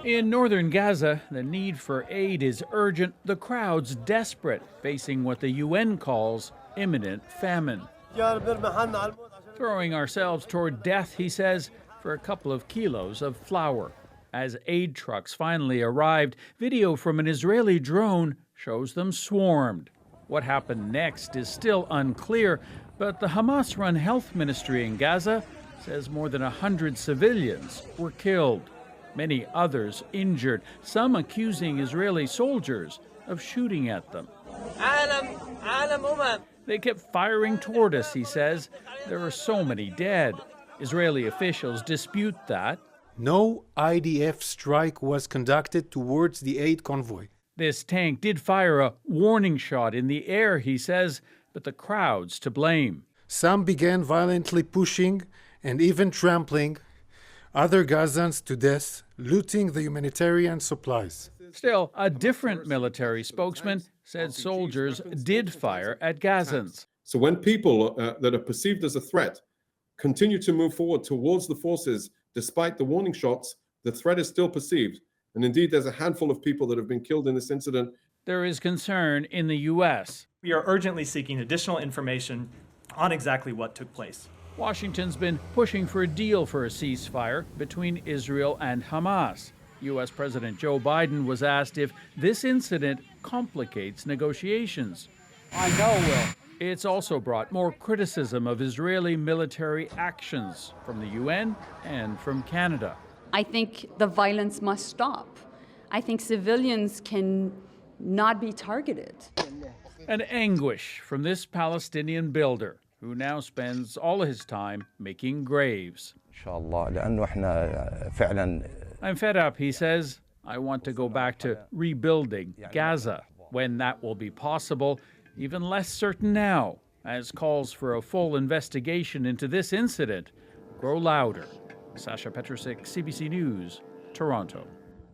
In northern Gaza, the need for aid is urgent, the crowds desperate, facing what the UN calls imminent famine. Throwing ourselves toward death, he says, for a couple of kilos of flour. As aid trucks finally arrived, video from an Israeli drone shows them swarmed. What happened next is still unclear, but the Hamas-run health ministry in Gaza says more than 100 civilians were killed, many others injured, some accusing Israeli soldiers of shooting at them. They kept firing toward us, he says. There are so many dead. Israeli officials dispute that. No IDF strike was conducted towards the aid convoy. This tank did fire a warning shot in the air, he says, but the crowd's to blame. Some began violently pushing and even trampling other Gazans to death, looting the humanitarian supplies. Still, a different military spokesman said soldiers did fire at Gazans. So when people that are perceived as a threat continue to move forward towards the forces, despite the warning shots, the threat is still perceived. And indeed, there's a handful of people that have been killed in this incident. There is concern in the U.S. We are urgently seeking additional information on exactly what took place. Washington's been pushing for a deal for a ceasefire between Israel and Hamas. U.S. President Joe Biden was asked if this incident complicates negotiations. I know it will. It's also brought more criticism of Israeli military actions from the UN and from Canada. I think the violence must stop. I think civilians can not be targeted. And anguish from this Palestinian builder who now spends all his time making graves. I'm fed up, he says. I want to go back to rebuilding Gaza. When that will be possible, even less certain now, as calls for a full investigation into this incident grow louder. Sasha Petrusik, CBC News, Toronto.